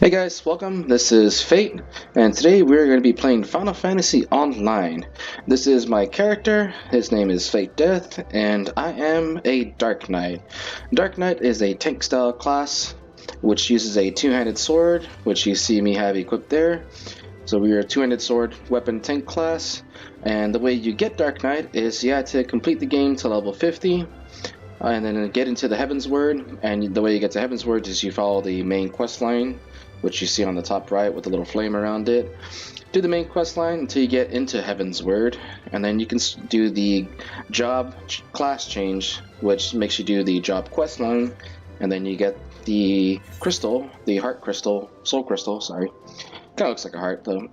Hey guys, welcome. This is Fate, and today we're going to be playing Final Fantasy Online. This is my character. His name is Fate Death, and I am a Dark Knight. Dark Knight is a tank style class which uses a two-handed sword, which you see me have equipped there. So we are a two-handed sword weapon tank class, and the way you get Dark Knight is you have to complete the game to level 50. And then get into the Heaven's Word, and the way you get to Heaven's Word is you follow the main quest line, which you see on the top right with a little flame around it. Do the main quest line until you get into Heaven's Word, and then you can do the job class change, which makes you do the job quest line, and then you get the crystal, the heart crystal, soul crystal, sorry. Kind of looks like a heart though.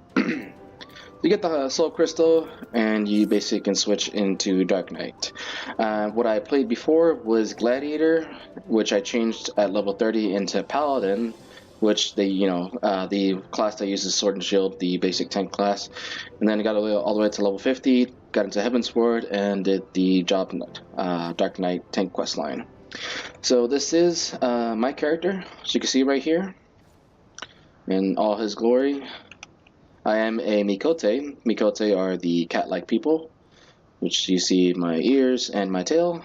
You get the soul crystal, and you basically can switch into Dark Knight. What I played before was Gladiator, which I changed at level 30 into Paladin, which the class that uses Sword and Shield, the basic tank class. And then I got all the way to level 50, got into Heaven's Ward, and did the job Dark Knight tank quest line. So this is my character, as you can see right here, in all his glory. I am a Mikote. Mikote are the cat-like people, which you see my ears and my tail.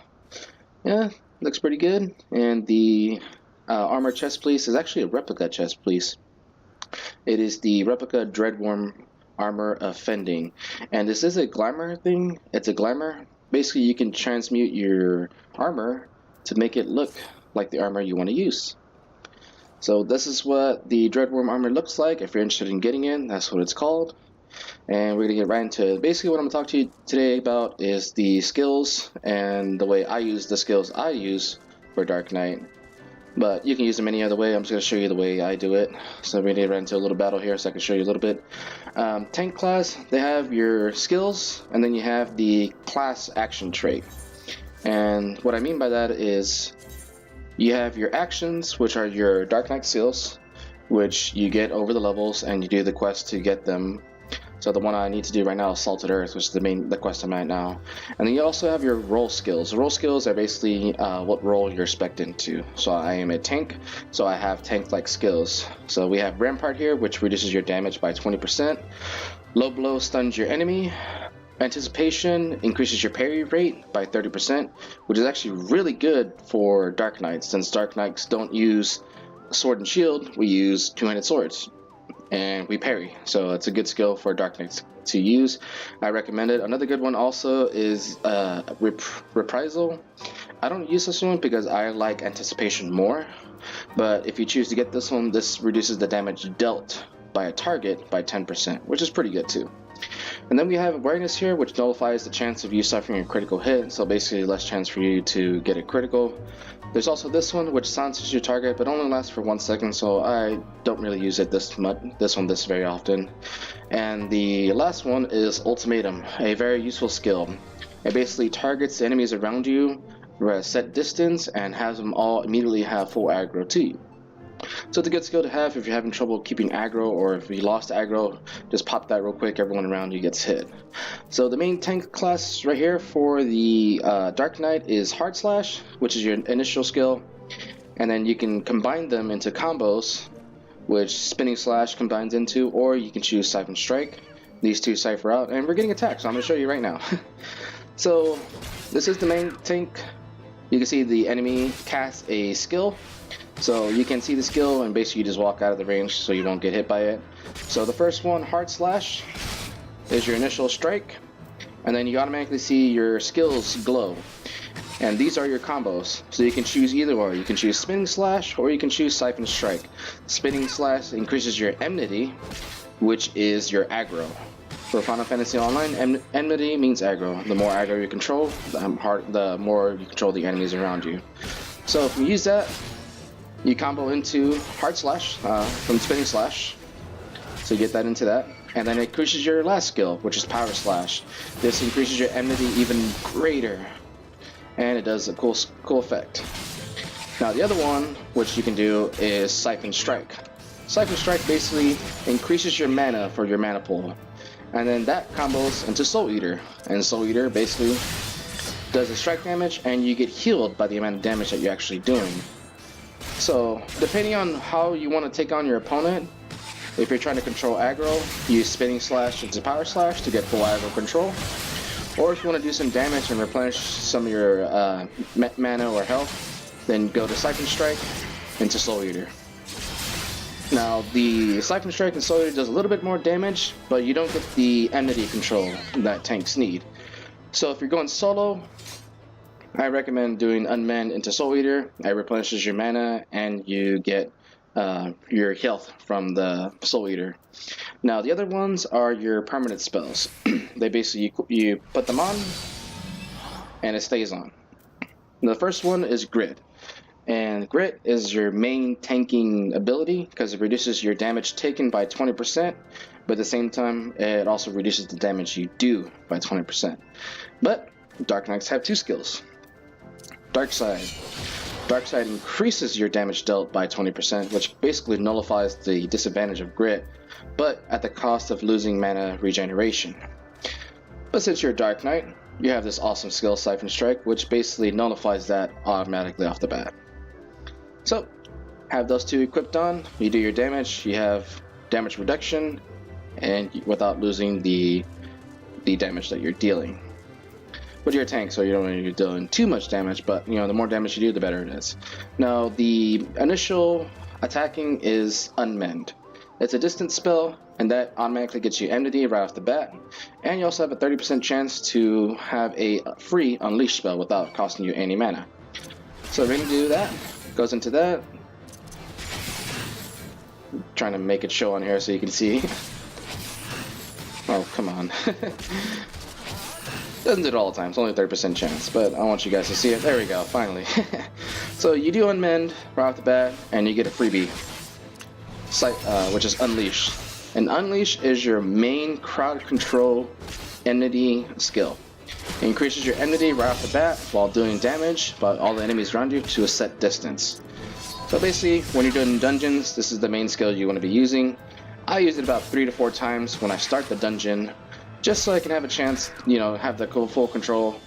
Yeah, looks pretty good. And the armor chest piece is actually a replica chest piece. It is the replica Dreadworm armor of Fending. And this is a glamour thing. It's a glamour. Basically, you can transmute your armor to make it look like the armor you want to use. So this is what the Dreadworm armor looks like. If you're interested in getting it, that's what it's called. And we're going to get right into it. Basically what I'm going to talk to you today about is the skills and the way I use the skills I use for Dark Knight. But you can use them any other way. I'm just going to show you the way I do it. So we're going to get right into a little battle here so I can show you a little bit. Tank class, they have your skills, and then you have the class action trait. And what I mean by that is you have your actions, which are your Dark Knight skills, which you get over the levels and you do the quest to get them. So the one I need to do right now is Salted Earth, which is the quest I'm at now. And then you also have your role skills. Role skills are basically what role you're spec'd into. So I am a tank, so I have tank-like skills. So we have Rampart here, which reduces your damage by 20%. Low Blow stuns your enemy. Anticipation increases your parry rate by 30%, which is actually really good for Dark Knights, since Dark Knights don't use Sword and Shield, we use two-handed swords, and we parry, so it's a good skill for Dark Knights to use. I recommend it. Another good one also is Reprisal. I don't use this one because I like Anticipation more, but if you choose to get this one, this reduces the damage dealt by a target by 10%, which is pretty good too. And then we have Awareness here, which nullifies the chance of you suffering a critical hit, so basically less chance for you to get a critical. There's also this one, which silences your target, but only lasts for 1 second, so I don't really use it this very often. And the last one is Ultimatum, a very useful skill. It basically targets the enemies around you at a set distance and has them all immediately have full aggro to you. So it's a good skill to have if you're having trouble keeping aggro, or if you lost aggro, just pop that real quick, everyone around you gets hit. So the main tank class right here for the Dark Knight is Hard Slash, which is your initial skill, and then you can combine them into combos, which Spinning Slash combines into, or you can choose Siphon Strike. These two cipher out, and we're getting attacked, so I'm going to show you right now. So this is the main tank. You can see the enemy cast a skill. So you can see the skill and basically you just walk out of the range so you won't get hit by it. So the first one, Hard Slash, is your initial strike, and then you automatically see your skills glow. And these are your combos, so you can choose either or. You can choose Spinning Slash or you can choose Siphon Strike. Spinning Slash increases your enmity, which is your aggro. For Final Fantasy Online, enmity means aggro. The more aggro you control, the more you control the enemies around you. So if you use that, you combo into Hard Slash from Spinning Slash, so you get that into that, and then it increases your last skill, which is Power Slash. This increases your enmity even greater, and it does a cool effect. Now the other one, which you can do, is Siphon Strike. Siphon Strike basically increases your mana for your mana pool, and then that combos into Soul Eater, and Soul Eater basically does the strike damage, and you get healed by the amount of damage that you're actually doing. So depending on how you want to take on your opponent, if you're trying to control aggro, use spinning slash into power slash to get full aggro control. Or if you want to do some damage and replenish some of your mana or health, then go to Siphon Strike into Soul Eater. Now the Siphon Strike and Soul Eater does a little bit more damage, but you don't get the enmity control that tanks need. So if you're going solo, I recommend doing Unmanned into Soul Eater. It replenishes your mana and you get your health from the Soul Eater. Now the other ones are your permanent spells. They basically, you put them on and it stays on. The first one is Grit. And Grit is your main tanking ability because it reduces your damage taken by 20%, but at the same time it also reduces the damage you do by 20%. But Dark Knights have two skills. Dark Side. Dark Side increases your damage dealt by 20%, which basically nullifies the disadvantage of Grit, but at the cost of losing mana regeneration. But since you're a Dark Knight, you have this awesome skill, Siphon Strike, which basically nullifies that automatically off the bat. So, have those two equipped on, you do your damage, you have damage reduction, and without losing the damage that you're dealing. But you're a tank, so you don't want to be doing too much damage, but the more damage you do, the better it is. Now, the initial attacking is Unmend. It's a distance spell, and that automatically gets you enmity right off the bat, and you also have a 30% chance to have a free Unleash spell without costing you any mana. So we're going to do that. Goes into that. I'm trying to make it show on here so you can see. Oh, come on. Doesn't do it all the time, it's only a 30% chance, but I want you guys to see it. There we go, finally. So you do Unmend right off the bat, and you get a freebie, which is Unleash. And Unleash is your main crowd control enmity skill. It increases your enmity right off the bat while doing damage by all the enemies around you to a set distance. So basically, when you're doing dungeons, this is the main skill you want to be using. I use it about 3 to 4 times when I start the dungeon, just so I can have a chance, have the full control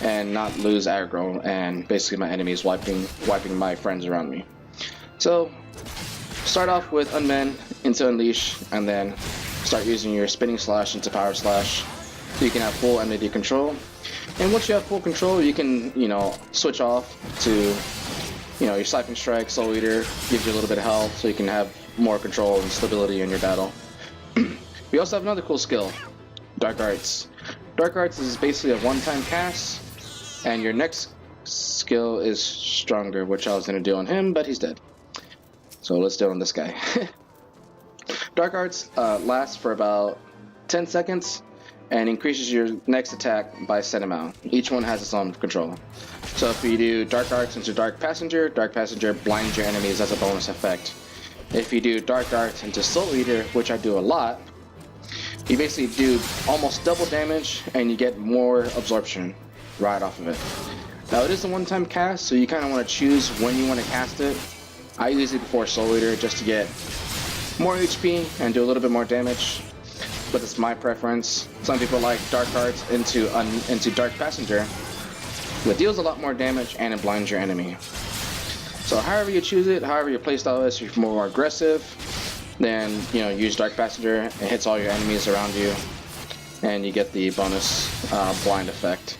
and not lose aggro and basically my enemies wiping my friends around me. So start off with Unmend into Unleash, and then start using your spinning slash into power slash so you can have full enmity control. And once you have full control, you can switch off to your Siphon Strike. Soul Eater gives you a little bit of health so you can have more control and stability in your battle. We also have another cool skill, Dark Arts. Dark Arts is basically a one-time cast, and your next skill is stronger, which I was going to do on him, but he's dead. So let's do it on this guy. Dark Arts lasts for about 10 seconds and increases your next attack by a set amount. Each one has its own control. So if you do Dark Arts into Dark Passenger blinds your enemies as a bonus effect. If you do Dark Arts into Soul Eater, which I do a lot, you basically do almost double damage and you get more absorption right off of it. Now it is a one-time cast, so you kind of want to choose when you want to cast it. I use it before Soul Eater just to get more HP and do a little bit more damage, but it's my preference. Some people like Dark Arts into Dark Passenger, that deals a lot more damage and it blinds your enemy. So however you choose it, however your playstyle is, if you're more aggressive, then use Dark Passenger. It hits all your enemies around you, and you get the bonus blind effect.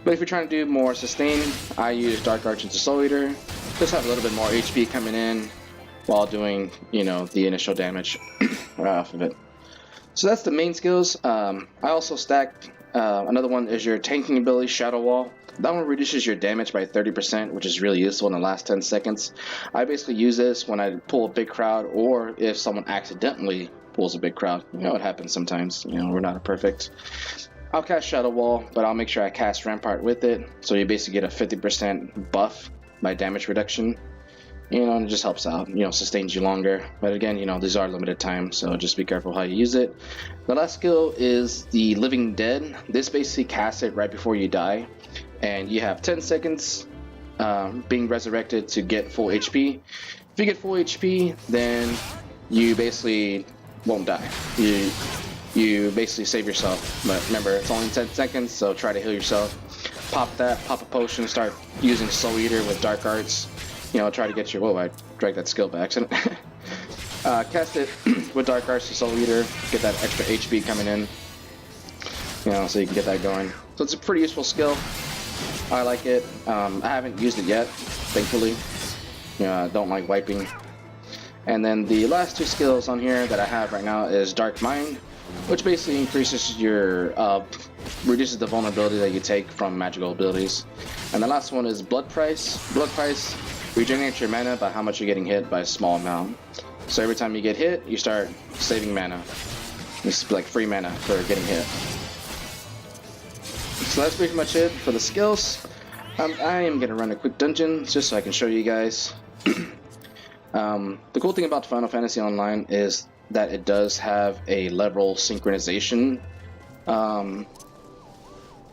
But if you're trying to do more sustain, I use Dark Arts into Soul Eater. Just have a little bit more HP coming in while doing the initial damage right off of it. So that's the main skills. I also stacked another one is your tanking ability, Shadow Wall. That one reduces your damage by 30%, which is really useful in the last 10 seconds. I basically use this when I pull a big crowd, or if someone accidentally pulls a big crowd. It happens sometimes. We're not perfect. I'll cast Shadow Wall, but I'll make sure I cast Rampart with it, so you basically get a 50% buff by damage reduction. And it just helps out, sustains you longer. But again, these are limited time, so just be careful how you use it. The last skill is the Living Dead. This basically casts it right before you die, and you have 10 seconds being resurrected to get full HP. If you get full HP, then you basically won't die. You basically save yourself. But remember, it's only 10 seconds, so try to heal yourself. Pop a potion, start using Soul Eater with Dark Arts. Try to get your, drag that skill by accident. Cast it with Dark Arts to Soul Eater, get that extra HP coming in, you know, so you can get that going. So it's a pretty useful skill. I like it. I haven't used it yet, thankfully. You know, I don't like wiping. And then the last two skills on here that I have right now is Dark Mind, which basically increases your, reduces the vulnerability that you take from magical abilities. And the last one is Blood Price. Blood Price regenerates your mana by how much you're getting hit by a small amount. So every time you get hit, you start saving mana. It's like free mana for getting hit. So that's pretty much it for the skills. I am going to run a quick dungeon just so I can show you guys. The cool thing about Final Fantasy Online is that it does have a level synchronization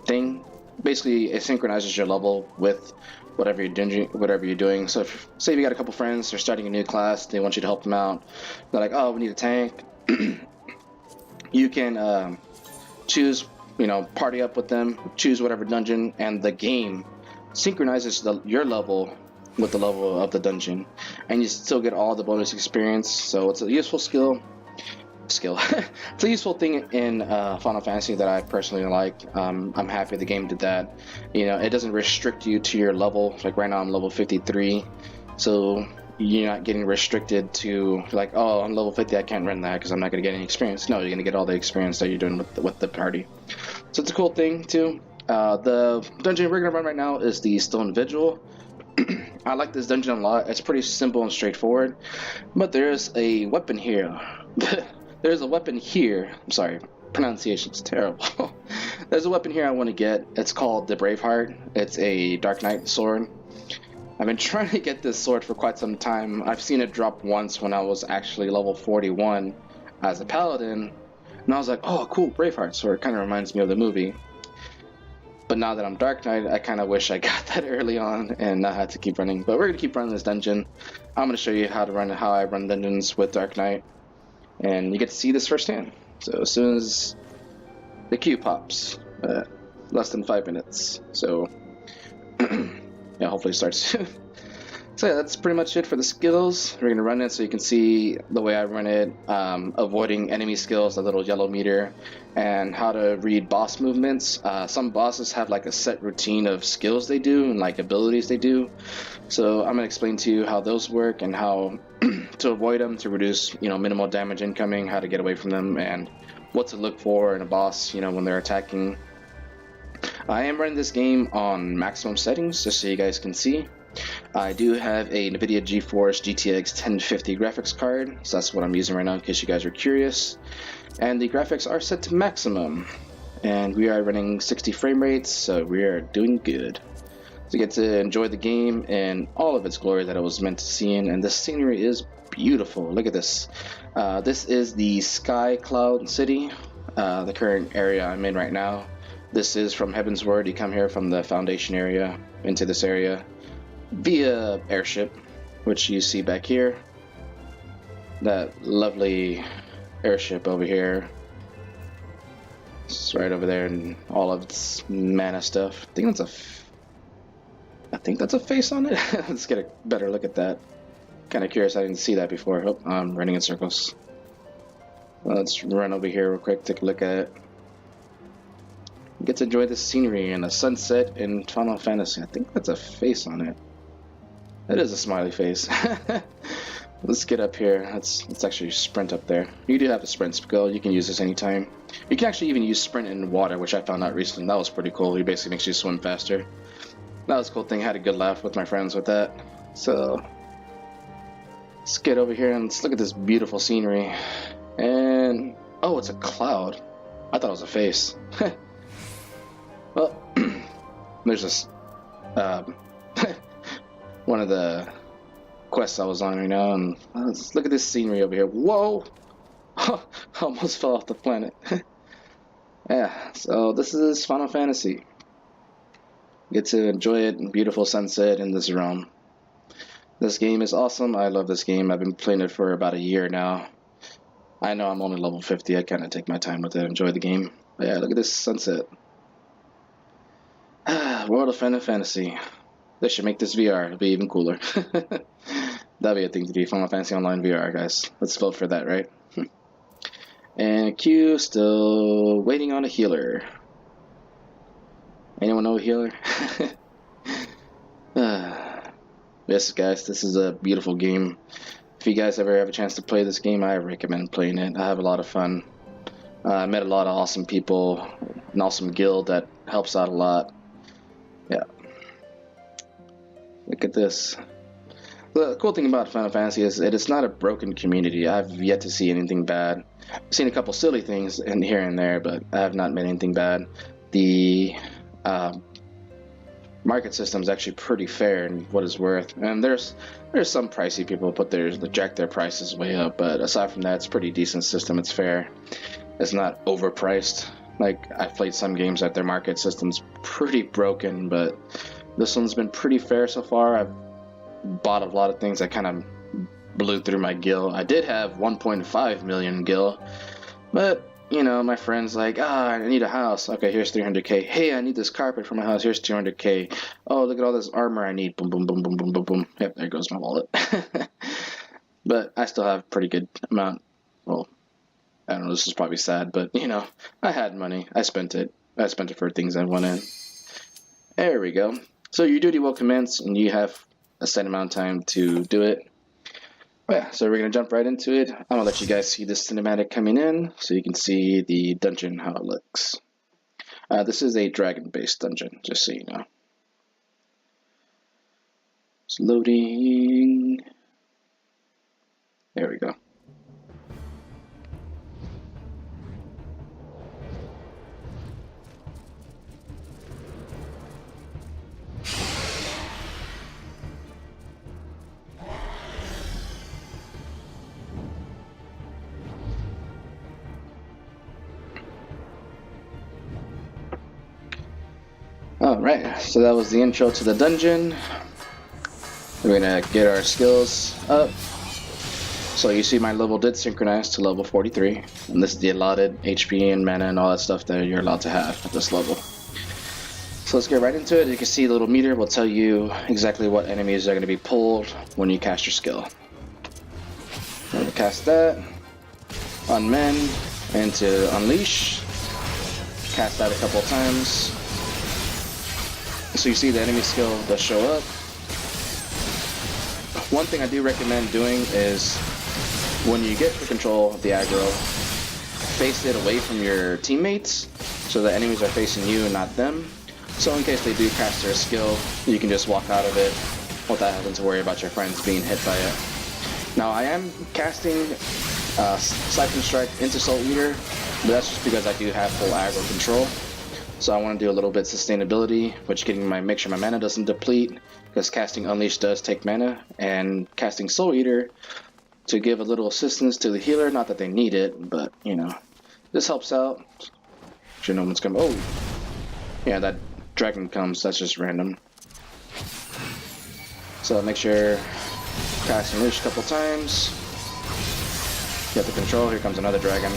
thing. Basically, it synchronizes your level with whatever you're doing. So, say if you got a couple friends, they're starting a new class, they want you to help them out. They're like, "Oh, we need a tank." You can choose, you know, party up with them, choose whatever dungeon, and the game synchronizes your level with the level of the dungeon, and you still get all the bonus experience. So it's a useful skill. It's a useful thing in Final Fantasy that I personally like. I'm happy the game did that. You know, it doesn't restrict you to your level. Like right now I'm level 53, so you're not getting restricted to like, oh, I'm level 50, I can't run that because I'm not going to get any experience. No, you're going to get all the experience that you're doing with the party. So it's a cool thing too. The dungeon we're going to run right now is the Stone Vigil. I like this dungeon a lot. It's pretty simple and straightforward, but there's a weapon here. There's a weapon here. I'm sorry, pronunciation's terrible. There's a weapon here I want to get. It's called the Braveheart. It's a Dark Knight sword. I've been trying to get this sword for quite some time. I've seen it drop once when I was actually level 41 as a paladin, and I was like, oh, cool, Braveheart sword. Kind of reminds me of the movie. But now that I'm Dark Knight, I kind of wish I got that early on and not had to keep running. But we're going to keep running this dungeon. I'm going to show you how I run dungeons with Dark Knight. And you get to see this firsthand. So as soon as the queue pops, less than 5 minutes. So yeah, hopefully it starts soon. So yeah, that's pretty much it for the skills. We're going to run it so you can see the way I run it, avoiding enemy skills, the little yellow meter, and how to read boss movements. Some bosses have like a set routine of skills they do and like abilities they do. So I'm going to explain to you how those work and how to avoid them, to reduce, you know, minimal damage incoming, how to get away from them, and what to look for in a boss, you know, when they're attacking. I am running this game on maximum settings just so you guys can see. I do have a NVIDIA GeForce GTX 1050 graphics card, so that's what I'm using right now in case you guys are curious. And the graphics are set to maximum, and we are running 60 frame rates, so we are doing good. So you get to enjoy the game in all of its glory that it was meant to see in, and the scenery is beautiful. Look at this. This is the Sky Cloud City, the current area I'm in right now. This is from Heaven's Word. You come here from the Foundation area into this area via airship, which you see back here. That lovely airship over here. It's right over there and all of its mana stuff. I think that's a face on it. Let's get a better look at that. Kind of curious, I didn't see that before. Oh, I'm running in circles. Well, let's run over here real quick, take a look at it. Get to enjoy the scenery and the sunset in Final Fantasy. I think that's a face on it. It is a smiley face. Let's get up here. Let's actually sprint up there. You do have a sprint skill. You can use this anytime. You can actually even use sprint in water, which I found out recently. That was pretty cool. It basically makes you swim faster. That was a cool thing. I had a good laugh with my friends with that. So let's get over here and let's look at this beautiful scenery. And oh, it's a cloud. I thought it was a face. Well, there's this one of the quests I was on right now, and let's look at this scenery over here. Whoa! Almost fell off the planet. Yeah, so this is Final Fantasy. Get to enjoy it, beautiful sunset in this realm. This game is awesome. I love this game. I've been playing it for about a year now. I know I'm only level 50. I kind of take my time with it, enjoy the game. But yeah, look at this sunset. World of Final Fantasy. They should make this VR. It'll be even cooler. That'd be a thing to do. Final Fantasy Online VR, guys. Let's vote for that, right? And Q still waiting on a healer. Anyone know a healer? Yes, guys, this is a beautiful game. If you guys ever have a chance to play this game, I recommend playing it. I have a lot of fun. I met a lot of awesome people, an awesome guild that helps out a lot. Yeah. Look at this. The cool thing about Final Fantasy is that it's not a broken community. I've yet to see anything bad. I've seen a couple silly things in here and there, but I have not met anything bad. The market system is actually pretty fair in what it's worth, and there's some pricey people put jack their prices way up, but aside from that, it's a pretty decent system. It's fair. It's not overpriced. Like, I've played some games that their market system's pretty broken, but this one's been pretty fair so far. I've bought a lot of things that kind of blew through my gil. I did have 1.5 million gil, but you know, my friend's like, I need a house. Okay, here's 300k. Hey, I need this carpet for my house. Here's 200k. Oh, look at all this armor I need. Boom, boom, boom, boom, boom, boom, boom. Yep, there goes my wallet. But I still have a pretty good amount. Well, I don't know, this is probably sad, but you know, I had money. I spent it. I spent it for things I wanted. There we go. So your duty will commence, and you have a set amount of time to do it. Yeah, so we're going to jump right into it. I'm going to let you guys see this cinematic coming in so you can see the dungeon, how it looks. This is a dragon-based dungeon, just so you know. It's loading. There we go. Alright, so that was the intro to the dungeon. We're gonna get our skills up. So you see my level did synchronize to level 43. And this is the allotted HP and mana and all that stuff that you're allowed to have at this level. So let's get right into it. You can see the little meter will tell you exactly what enemies are going to be pulled when you cast your skill. I'm gonna cast that. Unmend. And to unleash. Cast that a couple of times. So you see the enemy skill does show up. One thing I do recommend doing is when you get the control of the aggro, face it away from your teammates so the enemies are facing you and not them. So in case they do cast their skill, you can just walk out of it without having to worry about your friends being hit by it. Now I am casting Siphon Strike into Soul Eater, but that's just because I do have full aggro control. So I want to do a little bit of sustainability, which make sure my mana doesn't deplete, because casting Unleash does take mana, and casting Soul Eater to give a little assistance to the healer. Not that they need it, but you know, this helps out. Sure, no one's coming. Oh, yeah, that dragon comes. That's just random. So make sure cast Unleash a couple times. Get the control. Here comes another dragon.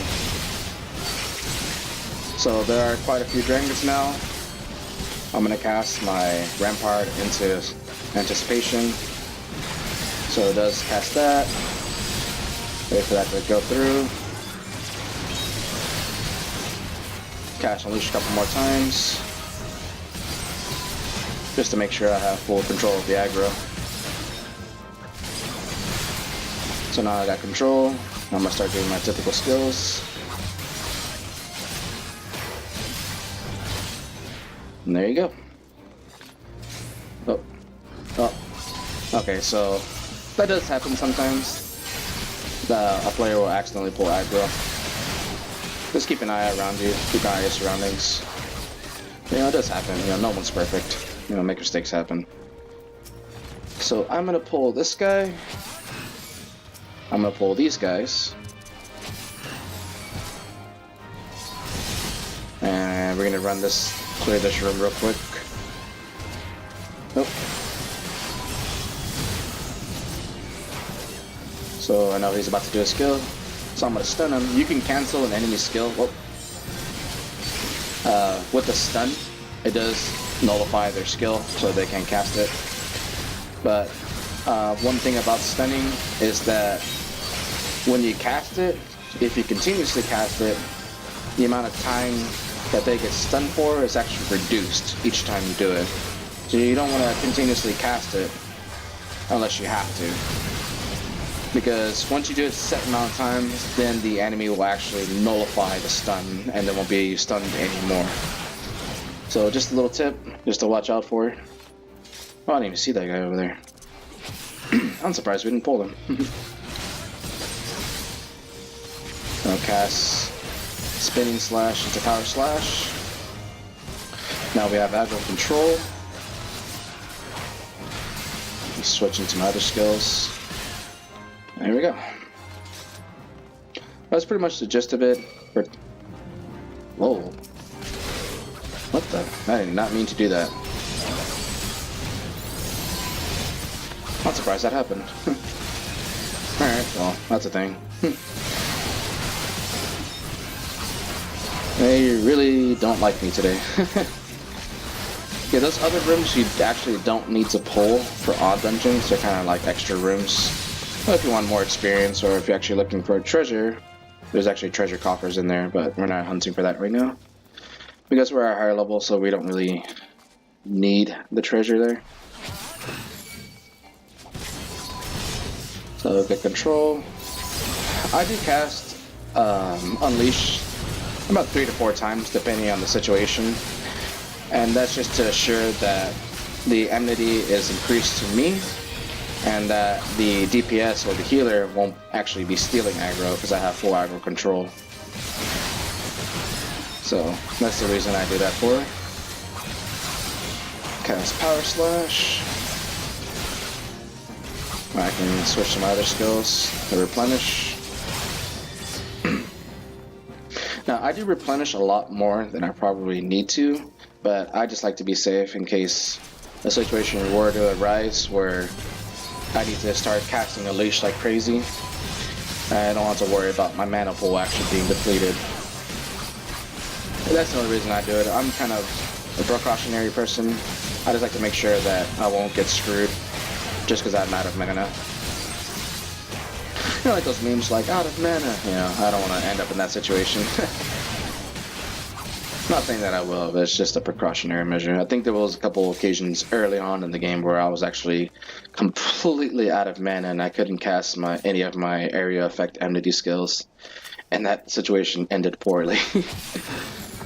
So there are quite a few dragons now. I'm going to cast my Rampart into Anticipation. So it does cast that. Wait for that to go through. Cast Unleash a couple more times. Just to make sure I have full control of the aggro. So now I got control. I'm going to start doing my typical skills. And there you go. Oh. Okay, so that does happen sometimes. A player will accidentally pull aggro. Just keep an eye out around you. Keep an eye on your surroundings. You know, it does happen. You know, no one's perfect. You know, make mistakes happen. So I'm gonna pull this guy. I'm gonna pull these guys. And we're gonna run this, clear this room real quick. Nope. So I know he's about to do a skill. So I'm gonna stun him. You can cancel an enemy skill. With the stun, it does nullify their skill, so they can't cast it. But One thing about stunning is that when you cast it, if you continuously cast it, the amount of time that they get stunned for is actually reduced each time you do it. So you don't want to continuously cast it unless you have to. Because once you do it a set amount of times, then the enemy will actually nullify the stun and they won't be stunned anymore. So just a little tip, just to watch out for. Oh, I didn't even see that guy over there. I'm surprised we didn't pull him. Now cast spinning slash into power slash. Now we have aggro control. We switch into my other skills. There we go. That's pretty much the gist of it. Whoa. What the? I did not mean to do that. Not surprised that happened. Alright, well, that's a thing. They really don't like me today. Yeah, those other rooms you actually don't need to pull for odd dungeons. They're kind of like extra rooms. Well, if you want more experience or if you're actually looking for a treasure, there's actually treasure coffers in there, but we're not hunting for that right now. Because we're at a higher level, so we don't really need the treasure there. So get control. I do cast Unleash about 3 to 4 times depending on the situation. And that's just to assure that the enmity is increased to me and that the DPS or the healer won't actually be stealing aggro because I have full aggro control. So that's the reason I do that for. Cast Power Slash. I can switch to my other skills to replenish. Now I do replenish a lot more than I probably need to, but I just like to be safe in case a situation were to arise where I need to start casting a leash like crazy. I don't have to worry about my mana pool actually being depleted. But that's the only reason I do it. I'm kind of a precautionary person. I just like to make sure that I won't get screwed just because I'm out of mana. You know, like those memes like, out of mana. You know, I don't want to end up in that situation. Not saying that I will, but it's just a precautionary measure. I think there was a couple occasions early on in the game where I was actually completely out of mana and I couldn't cast any of my area effect enmity skills. And that situation ended poorly.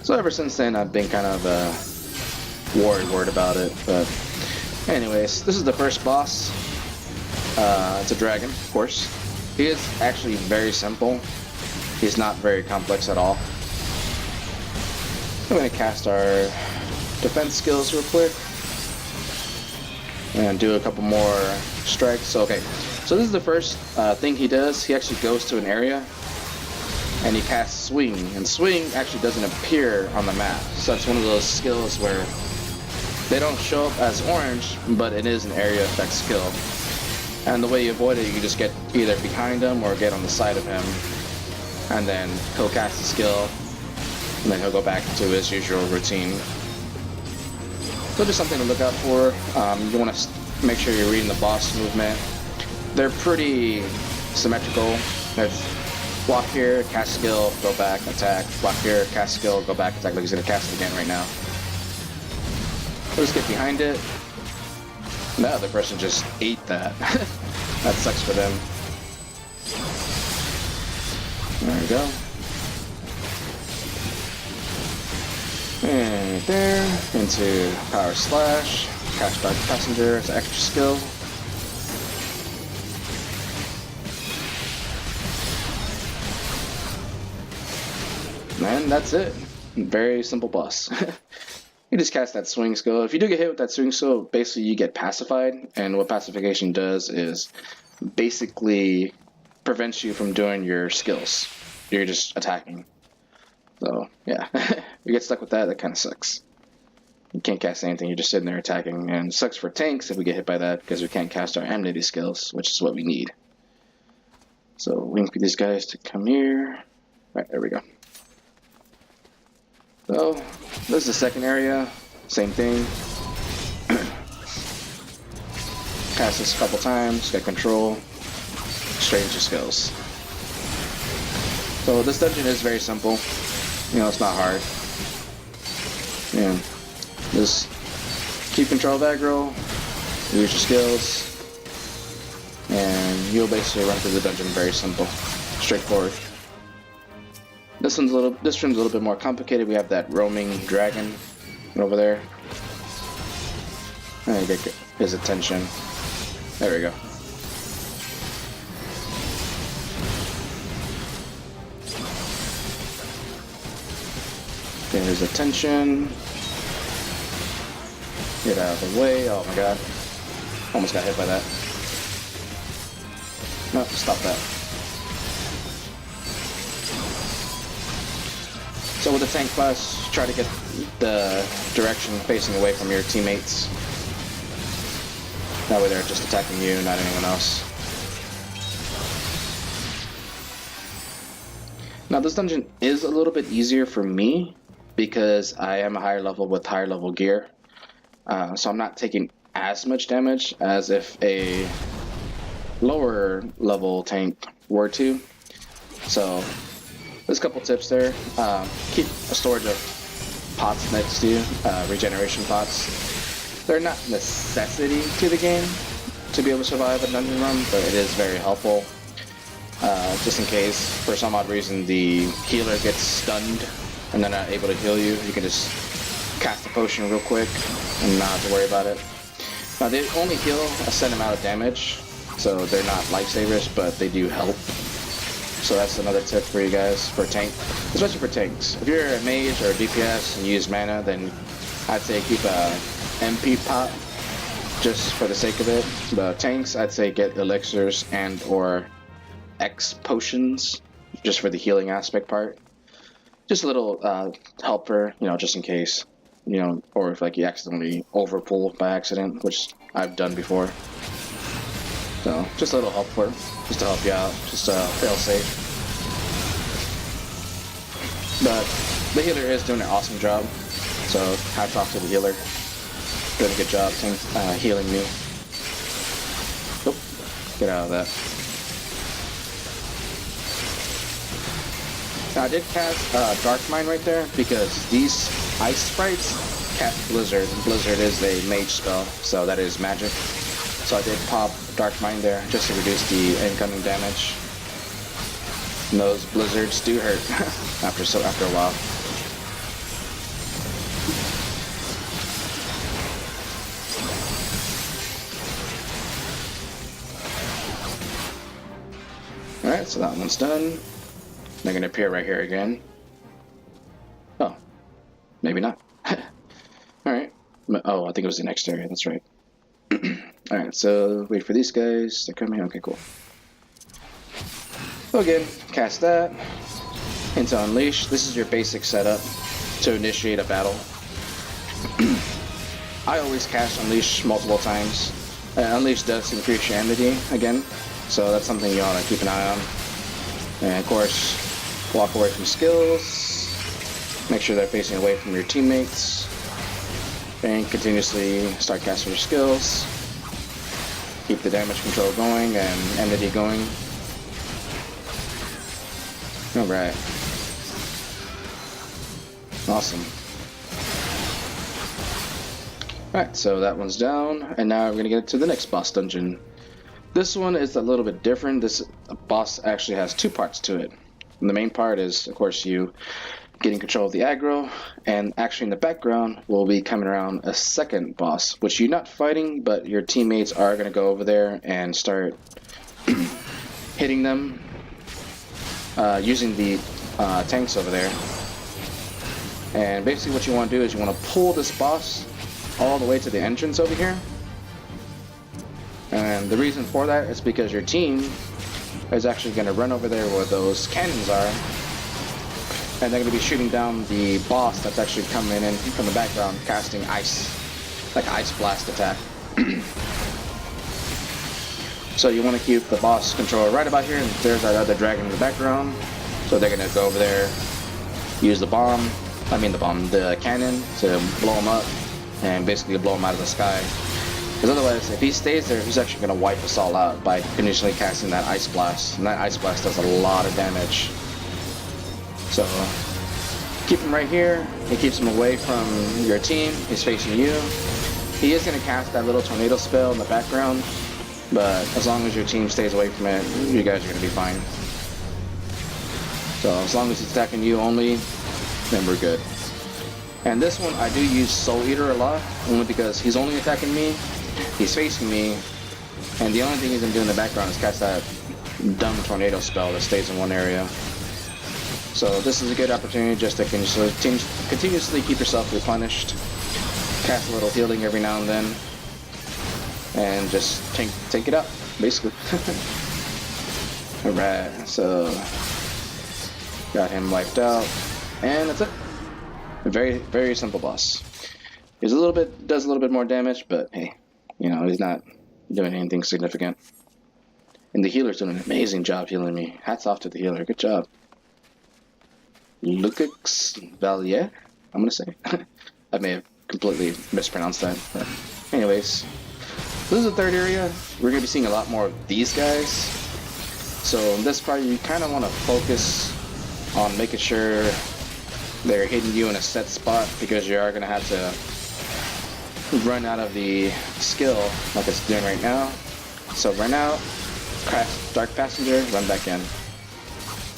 So ever since then, I've been kind of worried about it. But anyways, this is the first boss. It's a dragon, of course. He is actually very simple. He's not very complex at all. I'm going to cast our defense skills real quick. And do a couple more strikes. Okay, so this is the first thing he does. He actually goes to an area and he casts Swing. And Swing actually doesn't appear on the map. So that's one of those skills where they don't show up as orange, but it is an area effect skill. And the way you avoid it, you just get either behind him or get on the side of him. And then he'll cast the skill. And then he'll go back to his usual routine. So just something to look out for. You want to make sure you're reading the boss movement. They're pretty symmetrical. There's block here, cast skill, go back, attack. Block here, cast skill, go back, attack. Like he's going to cast it again right now. So just get behind it. The other person just ate that. That sucks for them. There we go. And there, into Power Slash, Catch Dark Passenger as an extra skill. And that's it. Very simple boss. You just cast that swing skill. If you do get hit with that swing skill, basically you get pacified. And what pacification does is basically prevents you from doing your skills. You're just attacking. So, yeah. If you get stuck with that, that kind of sucks. You can't cast anything, you're just sitting there attacking. And it sucks for tanks if we get hit by that, because we can't cast our enmity skills, which is what we need. So, wait for these guys to come here. Alright, there we go. So, this is the second area. Same thing. cast this a couple times, get control, straight into skills. So this dungeon is very simple. You know, it's not hard. Yeah, just keep control of aggro, use your skills, and you'll basically run through the dungeon very simple, straightforward. This room's a little bit more complicated. We have that roaming dragon over there. And get his attention. There we go. Get his attention. Get out of the way. Oh my god. Almost got hit by that. No, stop that. So with the tank class, try to get the direction facing away from your teammates. That way they're just attacking you, not anyone else. Now this dungeon is a little bit easier for me because I am a higher level with higher level gear. So I'm not taking as much damage as if a lower level tank were to. So there's a couple tips there. Keep a storage of pots next to you, regeneration pots. They're not necessity to the game to be able to survive a dungeon run, but it is very helpful. Just in case, for some odd reason, the healer gets stunned and they're not able to heal you, you can just cast a potion real quick and not have to worry about it. Now they only heal a set amount of damage, so they're not lifesavers, but they do help. So that's another tip for you guys for tank, especially for tanks. If you're a mage or a DPS and you use mana, then I'd say keep a MP pot just for the sake of it. But tanks, I'd say get elixirs and or X potions just for the healing aspect part. Just a little helper, you know, just in case, you know, or if like you accidentally overpull by accident, which I've done before. So just a little help for, just to help you out, just fail safe. But the healer is doing an awesome job, so hats off to the healer. Doing a good job healing me. Oop, get out of that. Now I did cast Dark Mind right there because these ice sprites cast Blizzard. Blizzard is a mage spell, so that is magic. So I did pop Dark Mind there just to reduce the incoming damage. And those blizzards do hurt after a while. Alright, so that one's done. They're gonna appear right here again. Oh, maybe not. Alright. Oh, I think it was the next area, that's right. Alright, so wait for these guys. They're coming. Okay, cool. So again, cast that into Unleash. This is your basic setup to initiate a battle. I always cast Unleash multiple times. Unleash does increase your enmity again, so that's something you want to keep an eye on. And of course, walk away from skills. Make sure they're facing away from your teammates. And continuously start casting your skills. Keep the damage control going and enmity going. Alright. Awesome. Alright, so that one's down, and now we're gonna get to the next boss dungeon. This one is a little bit different. This boss actually has two parts to it. And the main part is, of course, you getting control of the aggro, and actually in the background will be coming around a second boss, which you're not fighting, but your teammates are going to go over there and start hitting them using the tanks over there. And basically what you want to do is you want to pull this boss all the way to the entrance over here. And the reason for that is because your team is actually going to run over there where those cannons are, and they're going to be shooting down the boss that's actually coming in from the background, casting ice, like ice blast attack. So you want to keep the boss controller right about here, and there's that other dragon in the background. So they're going to go over there, use the cannon to blow them up, and basically blow them out of the sky. Because otherwise, if he stays there, he's actually going to wipe us all out by initially casting that Ice Blast. And that Ice Blast does a lot of damage. So, keep him right here. It keeps him away from your team. He's facing you. He is going to cast that little tornado spell in the background. But as long as your team stays away from it, you guys are going to be fine. So, as long as he's attacking you only, then we're good. And this one, I do use Soul Eater a lot. Only because he's only attacking me. He's facing me, and the only thing he's gonna do in the background is cast that dumb tornado spell that stays in one area. So this is a good opportunity just to continuously keep yourself replenished, cast a little healing every now and then, and just take it up, basically. Alright, so got him wiped out, and that's it. A very, very simple boss. Does a little bit more damage, but hey. You know, he's not doing anything significant. And the healer's doing an amazing job healing me. Hats off to the healer. Good job. Lucas Valier, I'm going to say. I may have completely mispronounced that. But anyways, this is the third area. We're going to be seeing a lot more of these guys. So in this part, you kind of want to focus on making sure they're hitting you in a set spot, because you are going to have to run out of the skill like it's doing right now. So run out, Dark Passenger, run back in.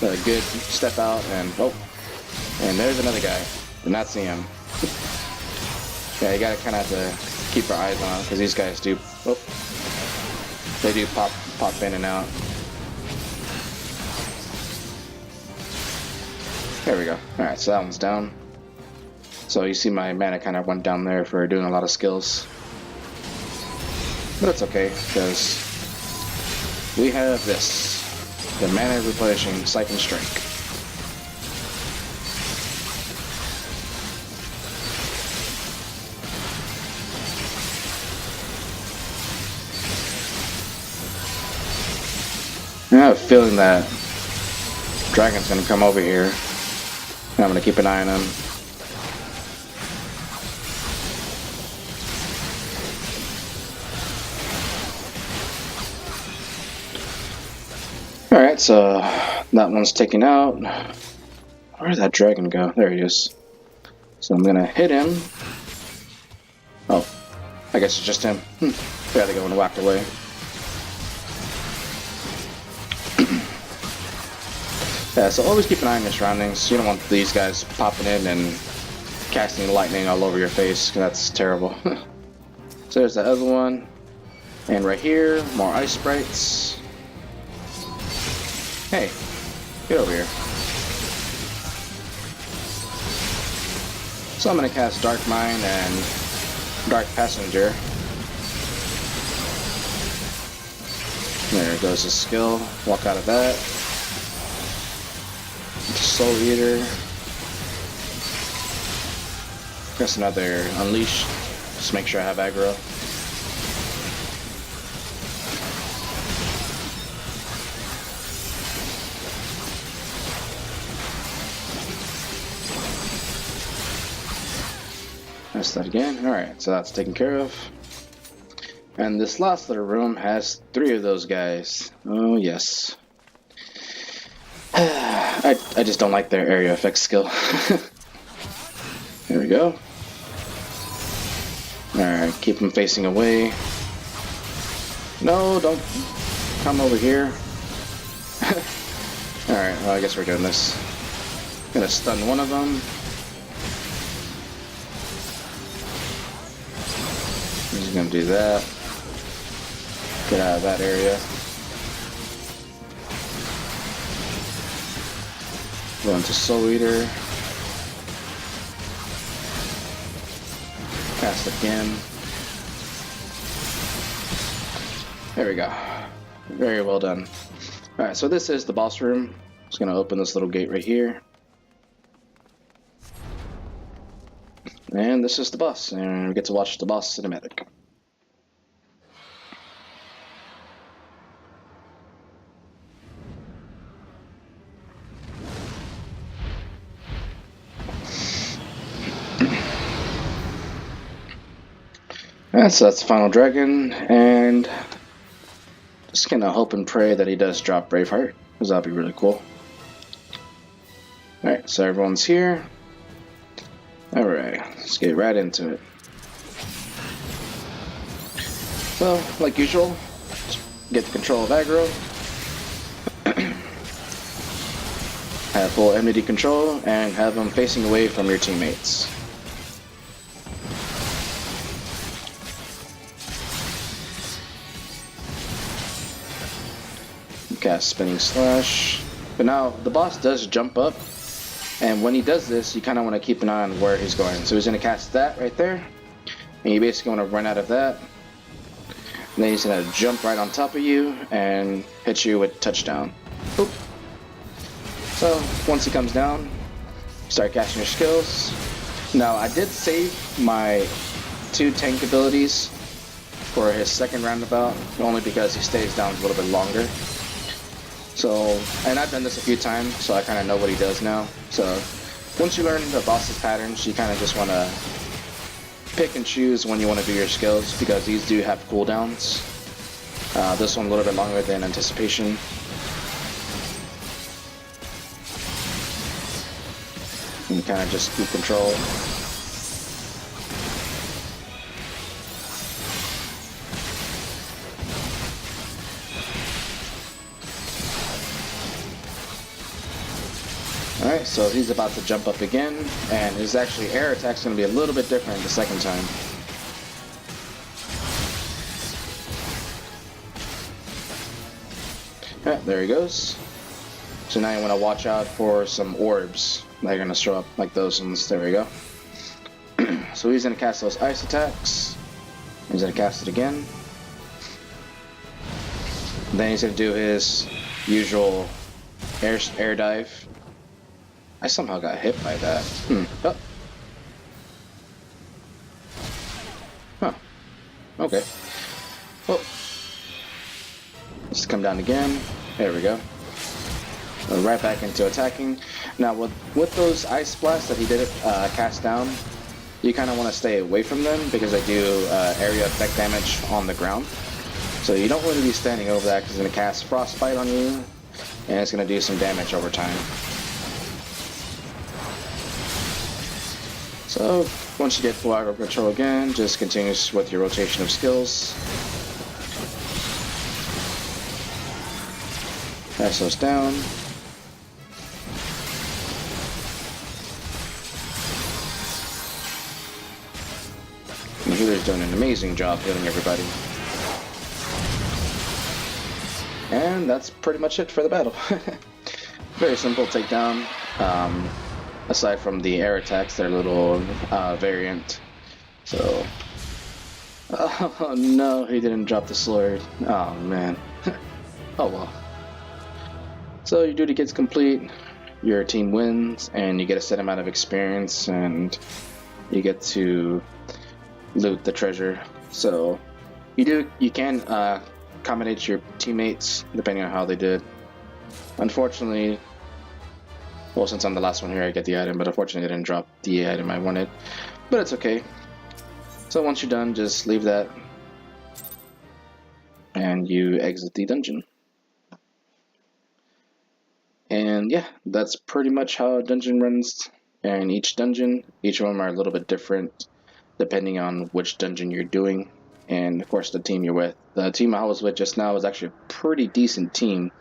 A good step out, and and there's another guy. Did not see him. Yeah, you gotta kind of have to keep our eyes on, because these guys do, they do pop in and out. There we go. Alright, so that one's down. So you see my mana kind of went down there for doing a lot of skills. But it's okay, because we have this. The mana replenishing Siphon Strike. I have a feeling that Dragon's going to come over here. And I'm going to keep an eye on him. Alright, so that one's taken out. Where did that dragon go? There he is. So I'm gonna hit him. Oh, I guess it's just him. Gotta go and whacked away. Yeah, so always keep an eye on your surroundings. You don't want these guys popping in and casting lightning all over your face, because that's terrible. So there's the other one. And right here, more ice sprites. Hey, get over here. So I'm going to cast Dark Mind and Dark Passenger. There goes the skill. Walk out of that. Soul Eater. Guess another Unleash. Just make sure I have aggro. That's that again. Alright, so that's taken care of. And this last little room has 3 of those guys. Oh, yes. I just don't like their area effect skill. There we go. Alright, keep them facing away. No, don't come over here. Alright, well, I guess we're doing this. Gonna stun one of them. He's gonna do that. Get out of that area. Go into Soul Eater. Cast again. There we go. Very well done. Alright, so this is the boss room. Just gonna open this little gate right here. And this is the boss, and we get to watch the boss cinematic. Alright, so that's the final dragon, and just gonna hope and pray that he does drop Braveheart, because that'll be really cool. Alright, so everyone's here. Alright, let's get right into it. So, like usual, get the control of aggro. Have full enmity control, and have them facing away from your teammates. Cast Spinning Slash. But now, the boss does jump up, and when he does this, you kind of want to keep an eye on where he's going. So he's going to cast that right there, and you basically want to run out of that. And then he's going to jump right on top of you and hit you with touchdown. Oop. So once he comes down, start casting your skills. Now I did save my 2 tank abilities for his second roundabout, only because he stays down a little bit longer. So, and I've done this a few times, so I kind of know what he does now. So once you learn the boss's patterns, you kind of just want to pick and choose when you want to do your skills, because these do have cooldowns. This one a little bit longer than Anticipation. And kind of just keep control. Alright, so he's about to jump up again, and his actually air attack's going to be a little bit different the second time. Yeah, there he goes. So now you want to watch out for some orbs that are going to show up, like those ones. There we go. So he's going to cast those ice attacks. He's going to cast it again. Then he's going to do his usual air dive. I somehow got hit by that. Oh. Huh. Okay. Well, let's come down again. There we go. Right back into attacking. Now with those ice blasts that he did cast down, you kind of want to stay away from them because they do area effect damage on the ground. So you don't want to be standing over that because it's going to cast frostbite on you, and it's going to do some damage over time. So once you get full aggro control again, just continue with your rotation of skills. Pass those down. The healer's doing an amazing job healing everybody. And that's pretty much it for the battle. Very simple takedown. Aside from the air attacks, they're a little variant. So, oh no, he didn't drop the sword. Oh man. Oh well. So your duty gets complete, your team wins, and you get a set amount of experience, and you get to loot the treasure. So you can accommodate your teammates depending on how they did. Unfortunately, well, since I'm the last one here, I get the item, but unfortunately I didn't drop the item I wanted. But it's okay. So once you're done, just leave that, and you exit the dungeon. And yeah, that's pretty much how a dungeon runs. And each dungeon, each of them are a little bit different depending on which dungeon you're doing, and of course the team you're with. The team I was with just now was actually a pretty decent team.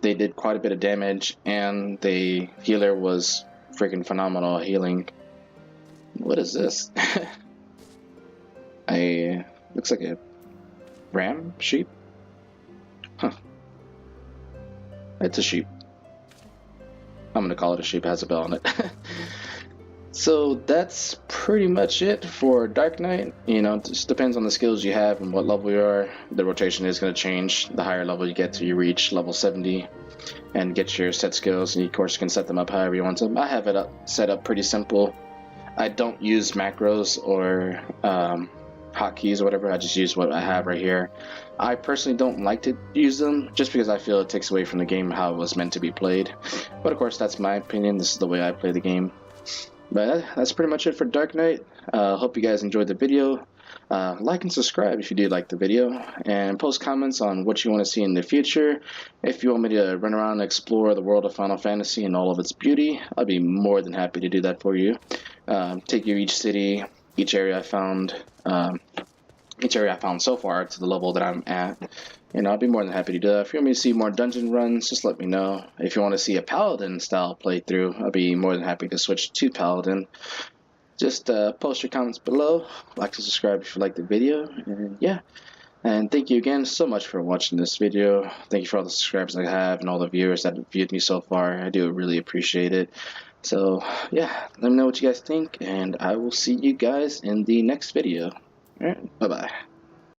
They did quite a bit of damage, and the healer was freaking phenomenal healing. What is this? Looks like a ram? Sheep? Huh. It's a sheep. I'm gonna call it a sheep, it has a bell on it. So that's pretty much it for Dark Knight. You know, it just depends on the skills you have and what level you are. The rotation is going to change. The higher level you get to, you reach level 70 and get your set skills, and of course you can set them up however you want them. I have it set up pretty simple. I don't use macros or hotkeys or whatever. I just use what I have right here. I personally don't like to use them just because I feel it takes away from the game how it was meant to be played. But of course that's my opinion. This is the way I play the game. But that's pretty much it for Dark Knight. Hope you guys enjoyed the video. Like and subscribe if you do like the video, and post comments on what you want to see in the future. If you want me to run around and explore the world of Final Fantasy and all of its beauty, I'd be more than happy to do that for you. Take you each city, each area I found. Each area I found so far to the level that I'm at. And I'll be more than happy to do that. If you want me to see more dungeon runs, just let me know. If you want to see a Paladin style playthrough, I'll be more than happy to switch to Paladin. Just post your comments below, like and subscribe if you like the video, and yeah. And thank you again so much for watching this video. Thank you for all the subscribers I have and all the viewers that have viewed me so far. I do really appreciate it. So yeah, let me know what you guys think, and I will see you guys in the next video. Alright, bye bye.